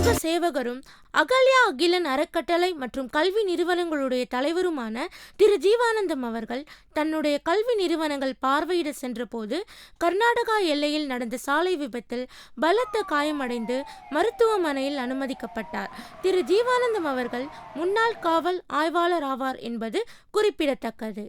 சமூக சேவகரும் அகல்யா அகிலன் அறக்கட்டளை மற்றும் கல்வி நிறுவனங்களுடைய தலைவருமான திரு ஜீவானந்தம் அவர்கள் தன்னுடைய கல்வி நிறுவனங்கள் பார்வையிட சென்றபோது கர்நாடகா எல்லையில் நடந்த சாலை விபத்தில் பலத்த காயமடைந்து மருத்துவமனையில் அனுமதிக்கப்பட்டார். திரு ஜீவானந்தம் அவர்கள் முன்னாள் காவல் ஆய்வாளர் ஆவார் என்பது குறிப்பிடத்தக்கது.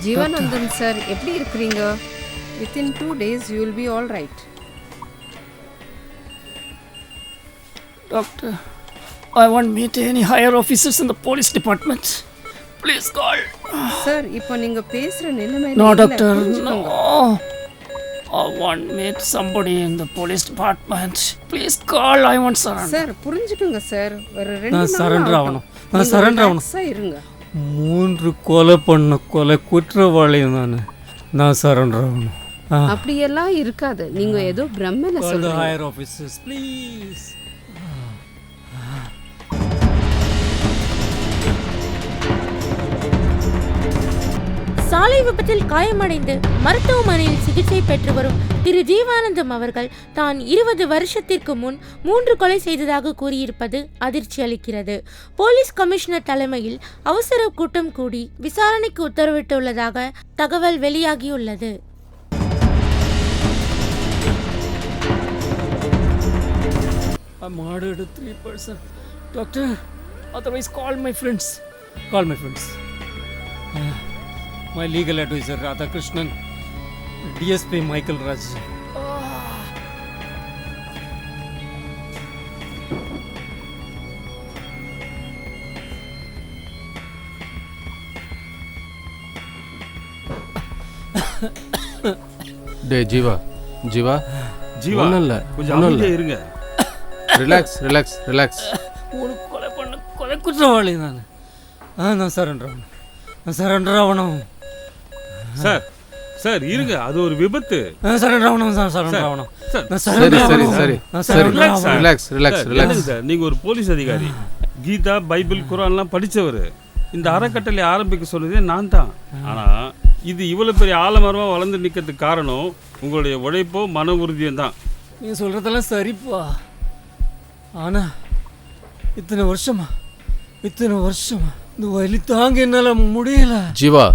ஜீவானந்தம் சார், எப்படி இருக்கிறீங்க? Within 2 days you will be all right. Doctor, I won't meet any higher officers in the police department. Please call. Sir, இப்போ நீங்க பேசுற நிலைமையில No, இல்ல, doctor, புரிஞ்சுக்கோங்க. no. I won't meet somebody in the police department. Please call. I won't surrender. Sir, புரிஞ்சுக்கோங்க sir. ஒரு 2 நான் நாள் surrender ஆகணும். நான் surrender ஆகணும். இருங்க. 3 கொலை பண்ண கொலை குற்றவாளி நான் சரண்டர் ஆகணும். அப்படியெல்லாம் இருக்காது. நீங்க ஏதோ பிரம்மல சொல்றீங்க. Higher officers please. சாலை விபத்தில் காயமடைந்து மருத்துவமனையில் சிகிச்சை பெற்று வரும் திரு ஜீவானந்தம் அவர்கள் தான் 20 வருஷத்திற்கு முன் 3 கொலை செய்ததாக கூறியிருப்பது அதிர்ச்சி அளிக்கிறது. போலீஸ் கமிஷனர் தலைமையில் அவசர கூட்டம் கூடி விசாரணைக்கு உத்தரவிட்டுள்ளதாக தகவல் வெளியாகியுள்ளது. I murdered 3 person. Doctor, otherwise call my friends. Call my friends. My legal advisor Radhakrishnan, DSP Michael Raj. டே ஜீவா ஜீவா ஜீவா ஒன்றும் இல்லை, கொஞ்சம் ஒன்றும் இல்லை. அமைதியா இருங்க. Relax relax relax. ஒரு கொலை பண்ண கொலை குற்றவாளி நான் சரண்டர் ஆகணும். சார் சார் இருங்க, அது ஒரு விபத்து. சரண்டர் ஆகணும் சார், சரண்டர் ஆகணும். சரி சரி சரி சரி ரிலாக்ஸ் ரிலாக்ஸ் ரிலாக்ஸ். சார் நீங்க ஒரு போலீஸ் அதிகாரி, கீதா பைபிள் குரான்லாம் படிச்சவர். இந்த அறக்கட்டளை ஆரம்பிக்க சொன்னதே நான் தான். ஆனா இது இவ்வளவு பெரிய ஆலமரமா வளர்ந்து நிக்கிறதுக்கு காரணம் உங்களுடைய உழைப்போ மன உறுதியும் தான். நீ சொல்றதெல்லாம் சரிப்பா. ஆனா இத்தனை வருஷமா இந்த வலி தாங்க என்னால முடியல. ஜீவா,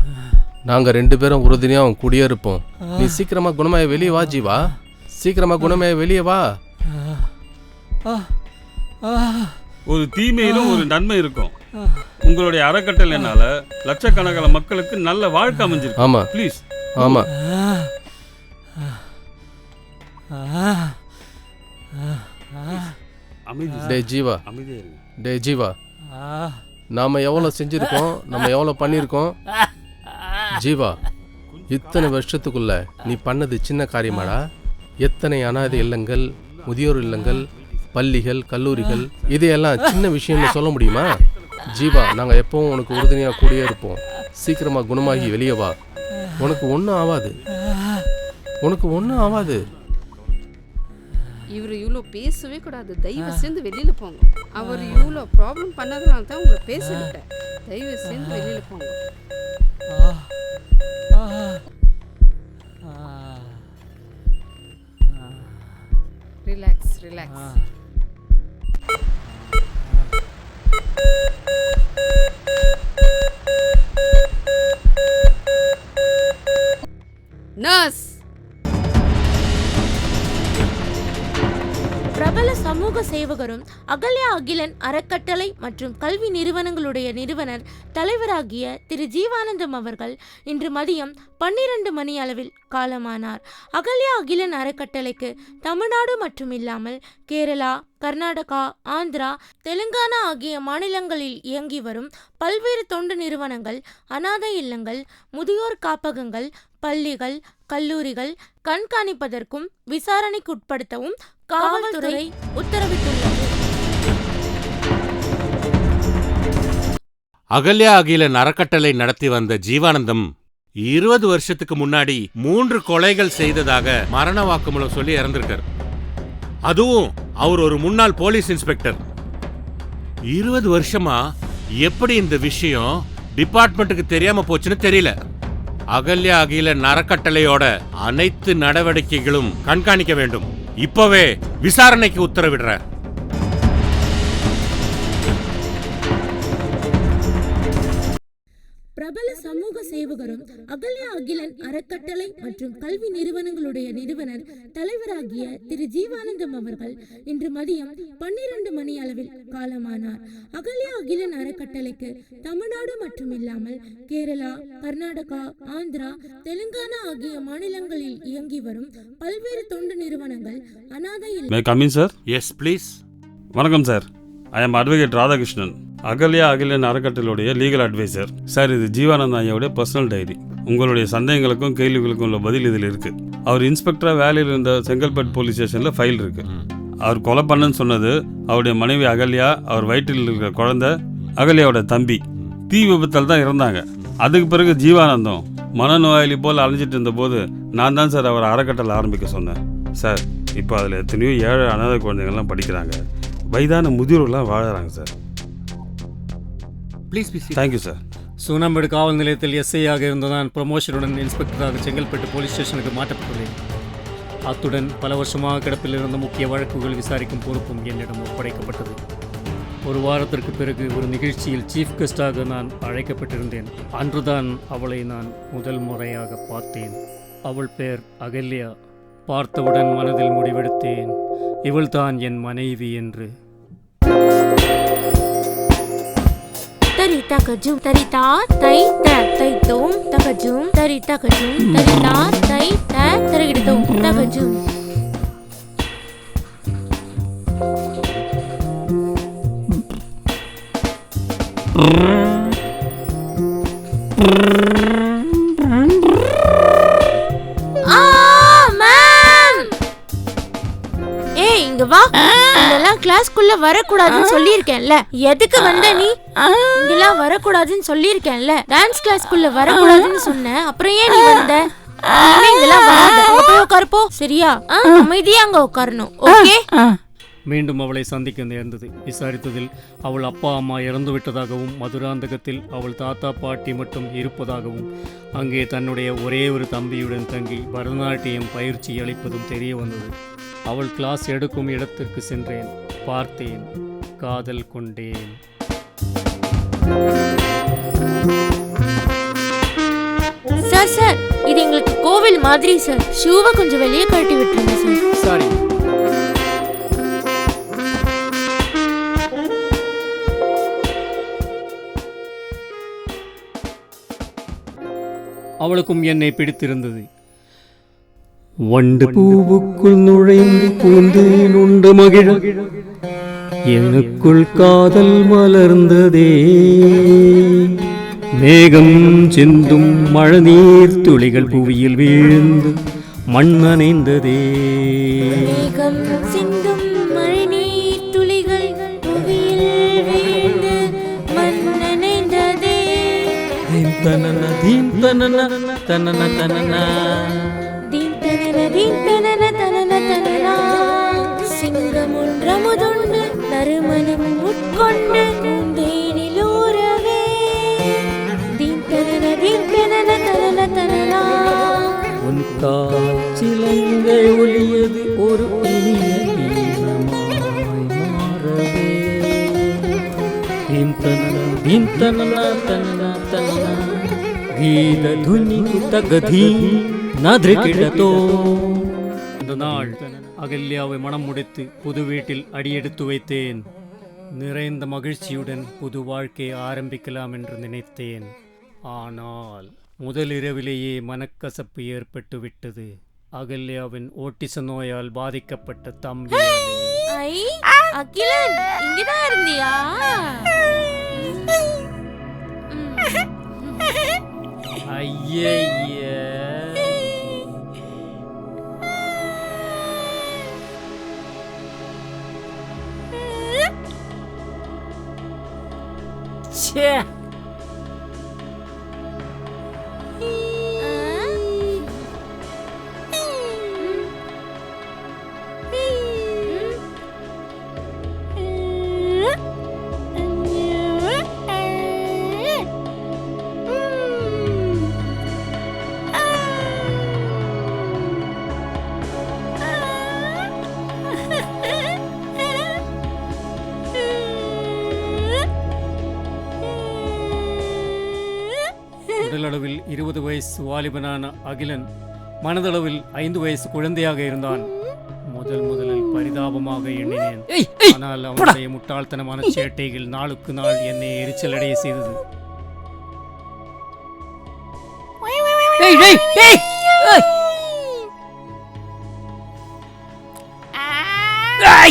நாங்க 2 பேரும் உறுதியா அவன் கூடயே இருப்போம். நீ சீக்கிரமா குணமாய வெளியே வா ஜீவா, சீக்கிரமா குணமாய வெளியே வா. ஒரு தீமையிலும் ஒரு நன்மை இருக்கும். உங்களுடைய அறக்கட்டளைனால லட்சக்கணக்கான மக்களுக்கு நல்ல வாழ்க்கை அமைஞ்சிருக்கு. ஆமா ப்ளீஸ். ஆமா. டே ஜீவா, அமைதியா இருங்க. டே ஜீவா, நாம எவ்வளவு செஞ்சிருக்கோம், நம்ம எவ்வளவு பண்ணியிருக்கோம். ஜீவா, இத்தனை வருஷத்துக்குள்ள நீ பண்ணது சின்ன காரியமாடா. எத்தனை அனாதை இல்லங்கள், முதியோர் இல்லங்கள், பள்ளிகள், கல்லூரிகள், இதையெல்லாம் சின்ன விஷயம்னு சொல்ல முடியுமா? ஜீவா, நாங்கள் எப்பவும் உனக்கு உறுதுணையாக கூடயே இருப்போம். சீக்கிரமாக குணமாகி வெளியே வா. உனக்கு ஒன்றும் ஆகாது, உனக்கு ஒன்றும் ஆகாது. இவர் இவ்வளோ பேசவே கூடாது. தயவு சேர்ந்து வெளியில போங்க. அவர் இவ்வளோ ப்ராப்ளம் பண்ணதுனால தான் உங்களை பேச விட்டேன். தயவு சேர்ந்து வெளியில போங்க. Relax relax. நர்ஸ். பிரபல சமூக சேவகரும் அகல்யா அகிலன் அறக்கட்டளை மற்றும் கல்வி நிறுவனங்களுடைய நிறுவனர் தலைவராகிய திரு ஜீவானந்தம் அவர்கள் இன்று மதியம் 12 மணி அளவில் காலமானார். அகல்யா அகிலன் அறக்கட்டளைக்கு தமிழ்நாடு மற்றும் இல்லாமல் கேரளா, கர்நாடகா, ஆந்திரா, தெலுங்கானா ஆகிய மாநிலங்களில் இயங்கி வரும் பல்வேறு தொண்டு நிறுவனங்கள், அனாதை இல்லங்கள், முதியோர் காப்பகங்கள், பள்ளிகள், கல்லூரிகள் கண்காணிப்பதற்கும் விசாரணைக்குட்படுத்தவும் காவல்துறை உத்தரவிட்டுள்ளது. அகல்யா அகிலன் அறக்கட்டளை நடத்தி வந்த ஜீவானந்தம் 20 வருஷத்துக்கு முன்னாடி 3 கொலைகள் செய்ததாக மரண வாக்குமூலம் சொல்லி இறந்திருக்கார். அதுவும் அவர் ஒரு முன்னாள் போலீஸ் இன்ஸ்பெக்டர். 20 வருஷமா எப்படி இந்த விஷயம் டிபார்ட்மெண்ட்டுக்கு தெரியாம போச்சுன்னு தெரியல. அகல்யா அகிலன் அறக்கட்டளையோட அனைத்து நடவடிக்கைகளும் கண்காணிக்க வேண்டும். இப்பவே விசாரணைக்கு உத்தரவிடுறேன். பிரபல சமூக சேவகரும் அகல்யா அகிலன் அறக்கட்டளை மற்றும் கல்வி நிறுவனங்களுடைய நிறுவனர் தலைவராகிய திரு ஜீவானந்தம் அவர்கள் இன்று மதியம் 12 மணி அளவில் காலமானார். அகல்யா அகிலன் அறக்கட்டளைக்கு தமிழ்நாடு மற்றும் இல்லாமல் கேரளா, கர்நாடகா, ஆந்திரா, தெலுங்கானா ஆகிய மாநிலங்களில் இயங்கி வரும் பல்வேறு தொண்டு நிறுவனங்கள், அனாதை சார். Yes please. வணக்கம் sir. I am advocate Radhakrishnan, Ahalya Akilan அறக்கட்டளையுடைய லீகல் அட்வைசர். சார், இது ஜீவானந்த ஐயாவுடைய பர்சனல் டைரி. உங்களுடைய சந்தேகங்களுக்கும் கேள்விகளுக்கும் உள்ள பதில் இதில் இருக்கு. அவர் இன்ஸ்பெக்டராக வேலையில் இருந்த செங்கல்பட்டு போலீஸ் ஸ்டேஷனில் ஃபைல் இருக்கு. அவர் கொலை பண்ணன்னு சொன்னது அவருடைய மனைவி அகல்யா, அவர் வயிற்றில் இருக்கிற குழந்தை அகல்யாவோட தம்பி. தீ விபத்தில் தான் இறந்தாங்க. அதுக்கு பிறகு ஜீவானந்தம் மனநோயாளி போல் அலைஞ்சிட்டு இருந்தபோது நான் தான் சார் அவர் அறக்கட்டளை ஆரம்பிக்க சொன்னேன். சார், இப்போ அதில் எத்தனையோ ஏழை அனாதை குழந்தைங்கள்லாம் படிக்கிறாங்க, வயதான முதியோர்கள்லாம் வாழறாங்க sir. Please please. Thank you sir. Soonambedu காவல் நிலையத்தில் எஸ்ஐயாக இருந்த நான் ப்ரமோஷனுடன் இன்ஸ்பெக்டராக செங்கல்பட்டு போலீஸ் ஸ்டேஷனுக்கு மாற்றப்பட்டுள்ளேன். அத்துடன் பல வருஷமாக கிடப்பில் இருந்த முக்கிய வழக்குகள் விசாரிக்கும் பொறுப்பும் என்னிடம் ஒப்படைக்கப்பட்டது. ஒரு வாரத்திற்கு பிறகு ஒரு நிகழ்ச்சியில் சீஃப் கெஸ்டாக நான் அழைக்கப்பட்டிருந்தேன். அன்றுதான் அவளை நான் முதல் முறையாக பார்த்தேன். அவள் பெயர் அகல்யா. பார்த்தவுடன் மனதில் முடிவெடுத்தேன், இவள்தான் என் மனைவி என்று. தரி தகஜும் தரிதா தை த தைத்தோம் தகஜும் தரி தகஜும் தரிதா தை த தரிகிடத்தோம் தகஜும். இங்க வா. இதெல்லாம் கிளாஸ்க்குள்ள வரக்கூடாதுன்னு சொல்லியிருக்கேன்ல. எதுக்கு வந்த நீ? இங்கெல்லாம் வரக்கூடாதுன்னு சொல்லியிருக்கேன்ல. டான்ஸ் கிளாஸ்க்குள்ள வரக்கூடாதுன்னு சொன்ன, அப்புறம் ஏன் நீ வந்த? இங்கெல்லாம் வராத. போய் உட்காருப்போ. சரியா? அமைதியா அங்க உட்காரணும். ஓகே? மீண்டும் அவளை சந்திக்க நேர்ந்தது. விசாரித்ததில் அவள் அப்பா அம்மா இறந்து விட்டதாகவும், மதுராந்தகத்தில் அவள் தாத்தா பாட்டி மட்டும் இருப்பதாகவும், அங்கே தன்னுடைய ஒரே ஒரு தம்பியுடன் தங்கி பரதநாட்டியம் பயிற்சி அளிப்பதும் தெரிய வந்தது. அவள் கிளாஸ் எடுக்கும் இடத்திற்கு சென்றேன். பார்த்தேன், காதல் கொண்டேன். சார் சார், இது எங்களுக்கு கோவில் மாதிரி சார். ஷூவை கொஞ்சம் வெளியே கழட்டி விட்டுருங்க சார். சாரி. அவளுக்கும் என்னை பிடித்திருந்தது. வண்டு பூவுக்குள் நுழைந்து பூந்தேன் உண்டு மகிழ எனக்குள் காதல் மலர்ந்ததே. மேகம் சிந்தும் மழைநீர் துளிகள் புவியில் வீழ்ந்து மண் நனைந்ததே. மேகம் சிந்தும் மழைநீர் துளிகள் புவியில் வீழ்ந்து மண் நனைந்ததே. தீன் தனன தீன் தனன தனன தனன சிங்கம் ஒன்றமுதுண்டு நறுமணம் உட்கொண்டு தேனிலூரவே. உன் காற்றிலங்கை ஒலியது ஒரு இனிய கீதமாய் மாறவே. தீன் தனன தீன் தனன தனன தனன கீத துனி தகதி நதிரிக்கிடத்தோ. அந்த நாள் அகல்யாவை மனம் முடித்து புது வீட்டில் அடியெடுத்து வைத்தேன். நிறைந்த மகிழ்ச்சியுடன் புது வாழ்க்கை ஆரம்பிக்கலாம் என்று நினைத்தேன். ஆனால் முதலிரவிலேயே மனக்கசப்பு ஏற்பட்டு விட்டது. அகல்யாவின் ஓட்டிச நோயால் பாதிக்கப்பட்ட தம்பி. ஐ அகிலன், இங்கதான் இருந்தியா? ஐய ச்சே, உடலளவில் 20 வயசு வாலிபனான அகிலன் மனதளவில் 5 வயசு குழந்தையாக இருந்தான். முதலில் பரிதாபமாக எண்ணினேன். ஆனால் அவனுடைய முட்டாள்தனமான சேட்டைகள் நாளுக்கு நாள் என்னை எரிச்சலடைய செய்தது.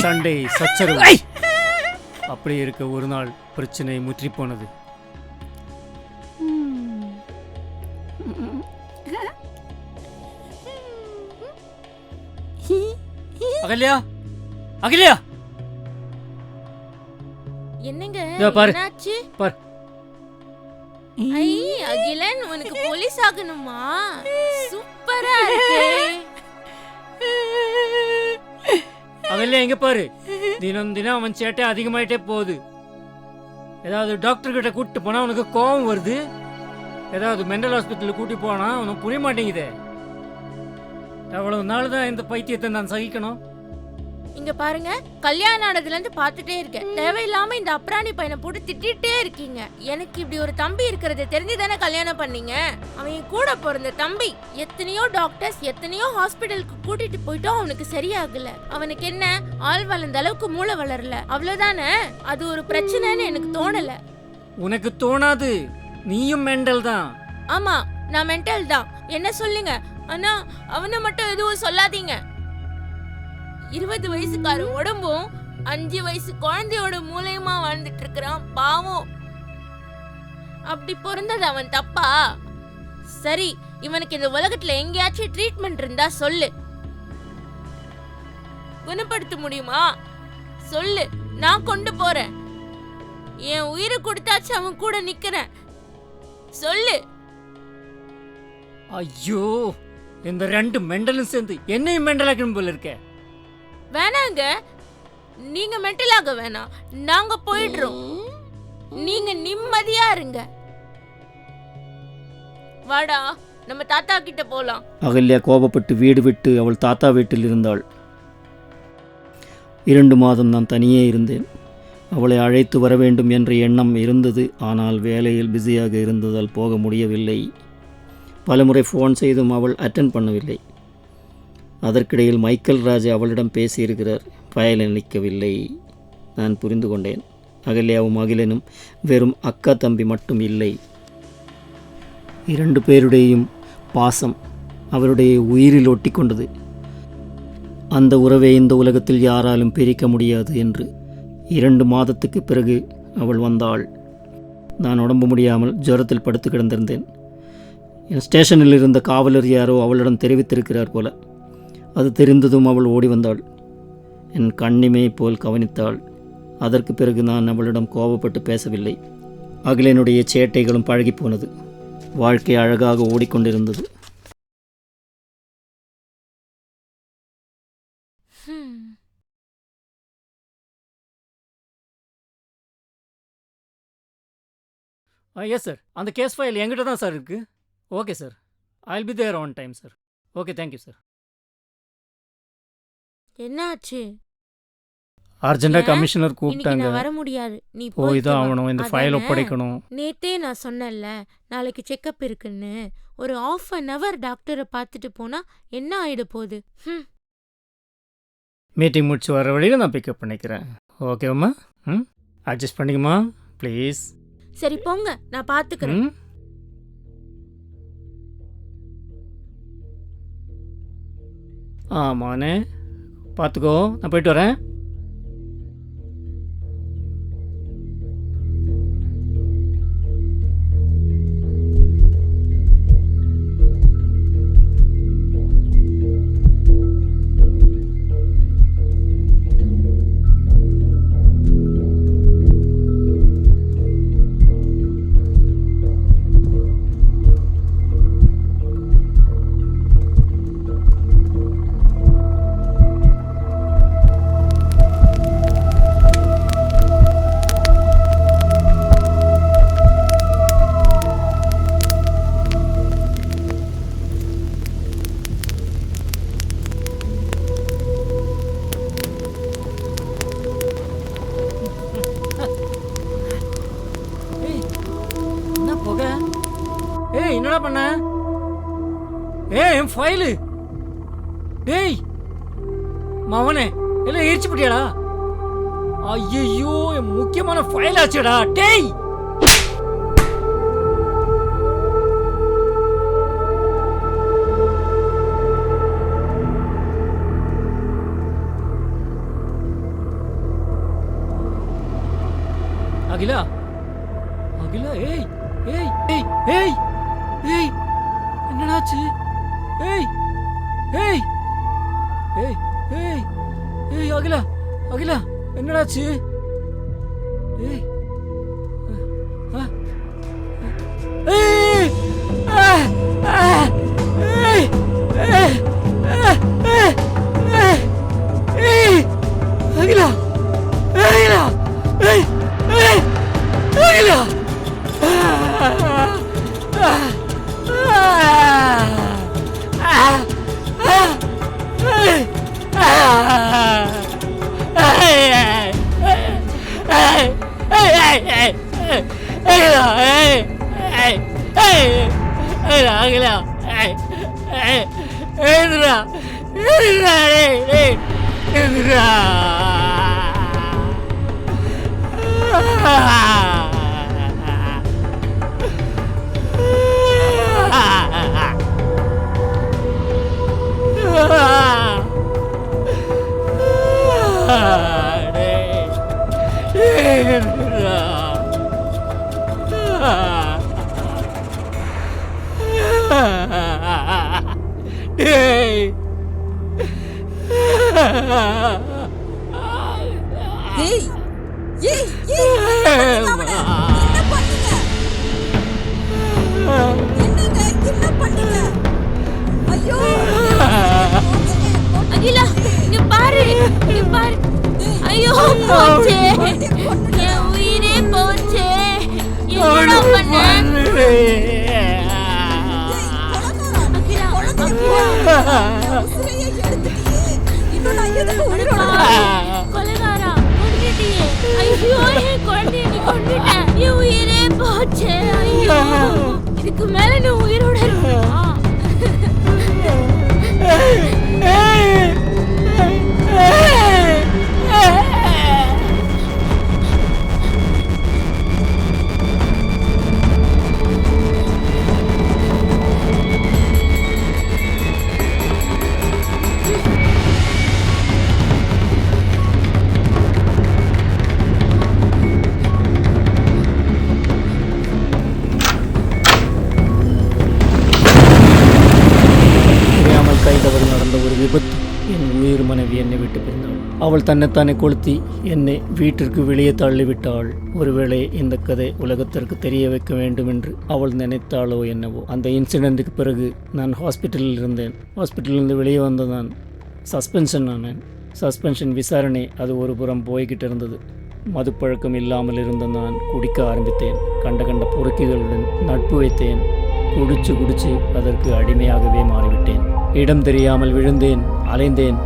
சண்டை, சச்சரவு. அப்படி இருக்க ஒரு நாள் பிரச்சனை முற்றிப்போனது. அகல்யா, அகல்யா, என்னங்க இதோ பாரு. என்னாச்சு? பார். ஐ அகிலன், உனக்கு போலீஸ் ஆகணுமா? சூப்பரா இருக்கே. அகல்யா இங்க பாரு. தினம் தினம் அவன் சேட்டை அதிகமாயிட்டே போகுது. ஏதாவது டாக்டர் கிட்ட கூட்டிட்டு போனா அவனுக்கு கோபம் வருது. ஏதாவது மென்டல் ஹாஸ்பிட்டலுக்கு கூட்டி போனா அவனுக்கு புரிய மாட்டேங்குதே. எவ்வளவு நாள் தான் இந்த பைத்தியத்தை நான் சகிக்கணும்? இங்க பாருங்க, கல்யாணம் ஆனதுல இருந்து பாத்துட்டே இருக்கேன். தேவையில்லாம இந்த அப்ராணி பையனை போட்டு திட்டிட்டே இருக்கீங்க. எனக்கு இப்படி ஒரு தம்பி இருக்கிறது தெரிஞ்சுதானே கல்யாணம் பண்ணீங்க. அவன் கூட பிறந்த தம்பி. எத்தனையோ டாக்டர்ஸ், எத்தனையோ ஹாஸ்பிட்டலுக்கு கூட்டிட்டு போயிட்டோம், அவனுக்கு சரியாகல. அவனுக்கு என்ன, ஆள் வளர்ந்த அளவுக்கு மூளை வளரல, அவ்வளவுதானே. அது ஒரு பிரச்சனைன்னு எனக்கு தோணல. உனக்கு தோணாது, நீயும் மெண்டல் தான். ஆமா, நான் மென்டல் தான். என்ன சொல்லுங்க, ஆனா அவனை மட்டும் எதுவும் சொல்லாதீங்க. 20 வயசுக்கார உடம்பும் 5 வயசு குழந்தையோட மூளையுமா வாழ்ந்துட்டு இருக்கிறான், பாவம். அப்படி பிறந்தது அவன் தப்பா? சரி, இவனுக்கு இந்த உலகத்துல எங்கேயாச்சும் ட்ரீட்மெண்ட் இருந்தா சொல்லு. குணப்படுத்த முடியுமா சொல்லு, நான் கொண்டு போறேன். என் உயிரை கொடுத்தாச்சு அவன் கூட நிக்கிறேன், சொல்லு. ஐயோ, இந்த ரெண்டு மெண்டலும் சேர்ந்து என்னையும் மெண்டலாக்கணும் போல இருக்க. வேணாங்க, நீங்க மென்டலாக வேணாம், நாங்க போயிடுறோம். நீங்க நிம்மதியா இருங்க. வாடா, நம்ம தாத்தா கிட்ட போலாம். அகல்யா கோபப்பட்டு வீடு விட்டு அவள் தாத்தா வீட்டில் இருந்தாள். 2 மாதம் நான் தனியே இருந்தேன். அவளை அழைத்து வர வேண்டும் என்ற எண்ணம் இருந்தது. ஆனால் வேலையில் பிஸியாக இருந்ததால் போக முடியவில்லை. பலமுறை ஃபோன் செய்தும் அவள் அட்டென்ட் பண்ணவில்லை. அதற்கிடையில் மைக்கேல் ராஜ் அவளிடம் பேசியிருக்கிறார். பயனளிக்கவில்லை. நான் புரிந்து கொண்டேன். அகல்யாவும் அகிலனும் வெறும் அக்கா தம்பி மட்டும் இல்லை. 2 பேருடையும் பாசம் அவருடைய உயிரில் ஒட்டி கொண்டது. அந்த உறவை இந்த உலகத்தில் யாராலும் பிரிக்க முடியாது என்று 2 மாதத்துக்கு பிறகு அவள் வந்தாள். நான் உடம்பு முடியாமல் ஜுரத்தில் படுத்து கிடந்திருந்தேன். என் ஸ்டேஷனில் இருந்த காவலர் யாரோ அவளிடம் தெரிவித்திருக்கிறார் போல. அது தெரிந்ததும் அவள் ஓடி வந்தாள். என் கண்ணிமை போல் கவனித்தாள். அதற்கு பிறகு நான் அவளிடம் கோபப்பட்டு பேசவில்லை. அகிலனுடைய சேட்டைகளும் பழகிப்போனது. வாழ்க்கை அழகாக ஓடிக்கொண்டிருந்தது. எஸ் சார், அந்த கேஸ் ஃபைல் என்கிட்ட தான் சார் இருக்கு. Okay sir, I will be there on time sir. Okay, thank you sir. என்னாச்சு? அர்ஜென்டா ஏன்? கமிஷனர் இன்னைக்கு கூப்பிட்டாங்க. நான் வர முடியாது, நீ போய் போயிட்டு தான் வா. ஆகணும். இந்த ஃபைல் அதானே? ஒப்படைக்கணும். நேத்தே நான் சொன்னேன்ல, நாளைக்கு செக்கப் இருக்குன்னு. ஒரு 1/2 an hour டாக்டரை பார்த்துட்டு போனா என்ன ஆயிட போகுது? மீட்டிங் முடிச்சு வர வழியில் நான் பிக்கப் பண்ணிக்கிறேன். ஓகேவாம்மா? அட்ஜஸ்ட் பண்ணிக்கம்மா ப்ளீஸ். சரி போங்க, நான் பார்த்துக்கிறேன். ஆமாண்ணே, பார்த்துக்கோ, நான் போயிட்டு வரேன். என்னடா பண்ண? என் ஃபைலு. டேய் மவனே, எல்லாம் எரிச்சு போட்டியாடா? ஐயோ, என் முக்கியமான ஃபைல் ஆச்சுடா. டேய் அகிலா, அகிலா, ஏய் ஏய் ஏய் ஏய் ஏய், என்னடாச்சு? ஏய் ஏய் ஏய் ஏய் ஏய் அகிலா, அகிலா, என்னடாச்சு? ஏய் ஏய் ஏய் ஏய் அகிலா, அகிலா, ஏய் ஏய் அகிலா, அகிலா, இங்க பாரு, இங்க பாரு. ஐயோ, போச்சே, என் உயிரே போச்சே. என்னடா பண்ண? கொலைகாரா, கொன்னுட்டியே. ஐயோ, என் குழந்தைய நீ கொன்னுட்ட. என் உயிரே போச்சே. ஐயோ, இதுக்கு மேல நீ உயிரோட இருக்கா? விபத்து. என் உயிர் மனைவி என்னை விட்டு பிரிந்தாள். அவள் தன்னைத்தானே கொளுத்தி என்னை வீட்டிற்கு வெளியே தள்ளிவிட்டாள். ஒருவேளை இந்த கதை உலகத்திற்கு தெரிய வைக்க வேண்டும் என்று அவள் நினைத்தாளோ என்னவோ. அந்த இன்சிடெண்ட்டுக்கு பிறகு நான் ஹாஸ்பிட்டலில் இருந்தேன். ஹாஸ்பிட்டலிருந்து வெளியே வந்த நான் சஸ்பென்ஷன் ஆனேன். சஸ்பென்ஷன் விசாரணை அது ஒரு புறம் போய்கிட்டு இருந்தது. மதுப்பழக்கம் இல்லாமல் இருந்த நான் குடிக்க ஆரம்பித்தேன். கண்ட பொறுக்கிகளுடன் நட்பு வைத்தேன். குடிச்சு அதற்கு அடிமையாகவே மாறிவிட்டேன். இடம் தெரியாமல் விழுந்தேன், அலைந்தேன்.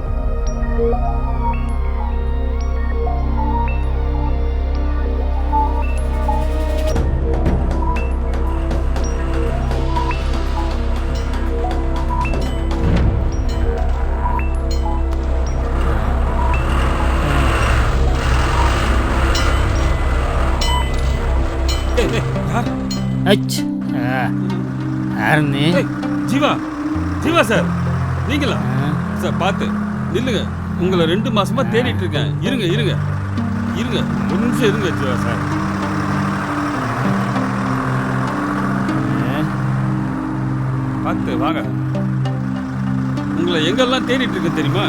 யாரு நீ? ஜீவா ஜீவா சார், நீங்களா சார்? பார்த்து நில்லுங்க, உங்களை 2 மாசமா தேடிட்டு இருக்கேன். இருங்க இருங்க இருங்க, ஒரு நிமிஷம் இருங்க ஜீவா சார். பார்த்து வாங்க, உங்களை எங்கெல்லாம் தேடிட்டு இருக்கேன் தெரியுமா?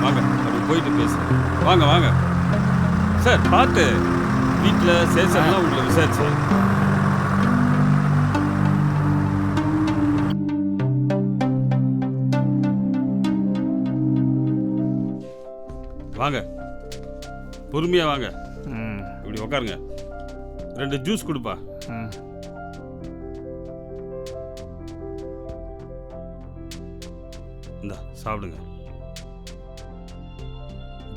வாங்க, அப்படி போயிட்டு பேசு. வாங்க வாங்க சார். பார்த்து வீட்டில் சேஷன்லாம் உங்களை விசாரிச்சு. வாங்க, பொறுமையா வாங்க, இப்படி உட்காருங்க. 2 ஜூஸ் கொடுப்பா. இந்தா சாப்பிடுங்க.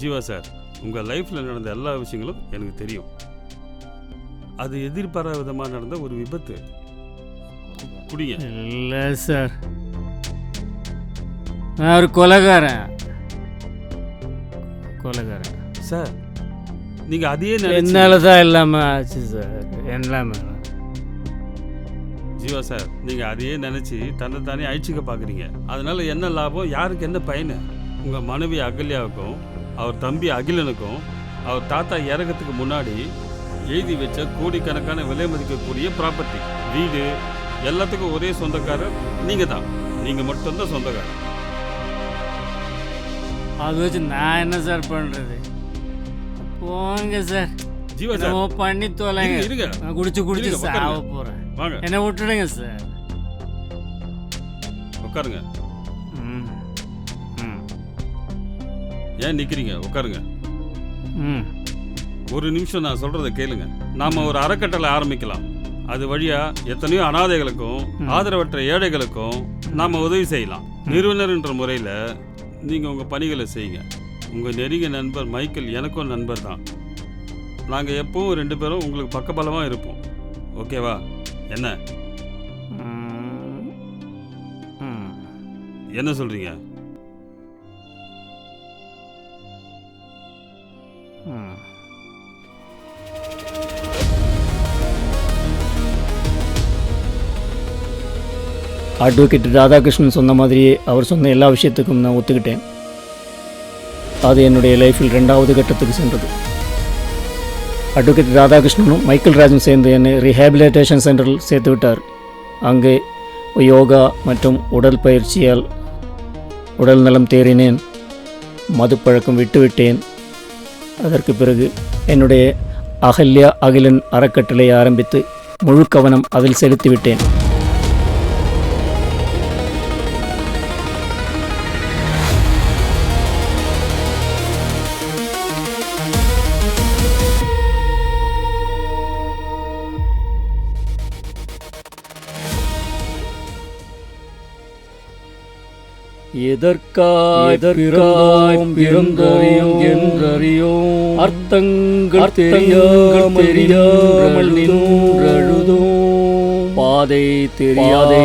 ஜீவா சார், உங்கள் லைஃப்பில் நடந்த எல்லா விஷயங்களும் எனக்கு தெரியும். அது எதிர்பாராத விதமாக நடந்த ஒரு விபத்து. குடிங்க. இல்லை சார், நான் ஒரு கொலைகாரன். சார், நீங்கள் அதையே என்னால் தான் எல்லாமே ஆச்சு சார், எல்லாமே. ஜீவா சார், நீங்கள் அதையே நினச்சி தன்னை தானே அழிச்சிக்க பார்க்குறீங்க. அதனால என்ன லாபம், யாருக்கு என்ன பயனு? உங்கள் மனைவி அகல்யாவுக்கும் அவர் தம்பி அகிலனுக்கும் அவர் தாத்தா இறக்கத்துக்கு முன்னாடி எழுதி வச்ச கோடிக்கணக்கான விலை மதிக்கக்கூடிய ப்ராப்பர்ட்டி, வீடு, எல்லாத்துக்கும் ஒரே சொந்தக்காரர் நீங்கள் தான். நீங்கள் மட்டும்தான் சொந்தக்காரர். அது வச்சு நான் என்ன சார் பண்ணுறது? போங்க சார். ஜீவா சார், பண்ணி தொலைங்க. இருங்க, நான் குடிச்சு சாவ போகிறேன். வாங்க, என்ன விட்டுடுங்க சார். உட்காருங்க. ஏன் நிற்கிறீங்க? உட்காருங்க. ஒரு நிமிஷம் நான் சொல்கிறத கேளுங்க. நாம் ஒரு அறக்கட்டளை ஆரம்பிக்கலாம். அது வழியாக எத்தனையோ அனாதைகளுக்கும் ஆதரவற்ற ஏழைகளுக்கும் நாம் உதவி செய்யலாம். நிறுவனர்ன்ற முறையில் நீங்கள் உங்கள் பணிகளை செய்யுங்க. உங்கள் நெருங்கிய நண்பர் மைக்கேல் எனக்கும் நண்பர் தான். நாங்கள் எப்பவும் 2 பேரும் உங்களுக்கு பக்கபலமாக இருப்போம். ஓகேவா? என்ன என்ன சொல்கிறீங்க? அட்வொகேட் ராதாகிருஷ்ணன் சொன்ன மாதிரியே அவர் சொன்ன எல்லா விஷயத்துக்கும் நான் ஒத்துக்கிட்டேன். அது என்னுடைய லைஃப்பில் 2வது கட்டத்துக்கு சென்றது. அட்வொகேட் ராதாகிருஷ்ணனும் மைக்கேல் ராஜும் சேர்ந்து என்னை ரீஹேபிலிட்டேஷன் சென்டரில் சேர்த்து விட்டார். அங்கே யோகா மற்றும் உடல் பயிற்சியால் உடல் நலம் தேறினேன். மதுப்பழக்கம் விட்டுவிட்டேன். அதற்கு பிறகு என்னுடைய அகல்யா அகிலன் அறக்கட்டளை ஆரம்பித்து முழு கவனம் அதில் செலுத்திவிட்டேன். எதற்காய் பிறந்தோம் என்றறியோம், அர்த்தங்கள் தெரியாமல் நின்றழுதோம், பாதை தெரியாமல்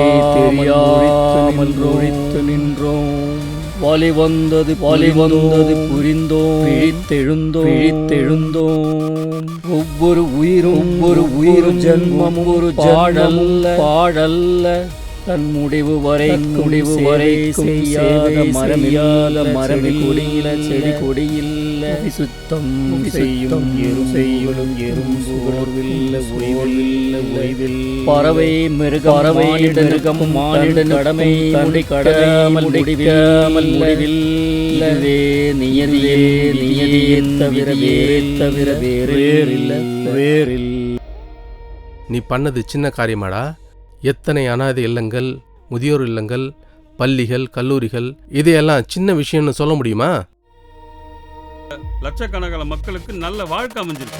ஒழித்து நின்றோம். வலி வந்தது புரிந்தோம், பிழித்தெழுந்தோம். ஒவ்வொரு உயிரும் ஜென்மம் ஒரு பாடல்ல, தன் முடிவு வரை செய்யாத மரமில் செடி கொடியில் சுத்தம் செய்யும் ஓய்வில் பறவை மிருகம் மானிடன் கடமை முடிக்காமல் இதுவே நியதியே தவிர வேறில்லை. நீ பண்ணது சின்ன காரியமாடா. எத்தனை அனாதை இல்லங்கள், முதியோர் இல்லங்கள், பள்ளிகள், கல்லூரிகள், இதையெல்லாம் சின்ன விஷயம்னு சொல்ல முடியுமா? லட்சக்கணக்கான மக்களுக்கு நல்ல வாழ்க்கை அமைஞ்சிருக்கு.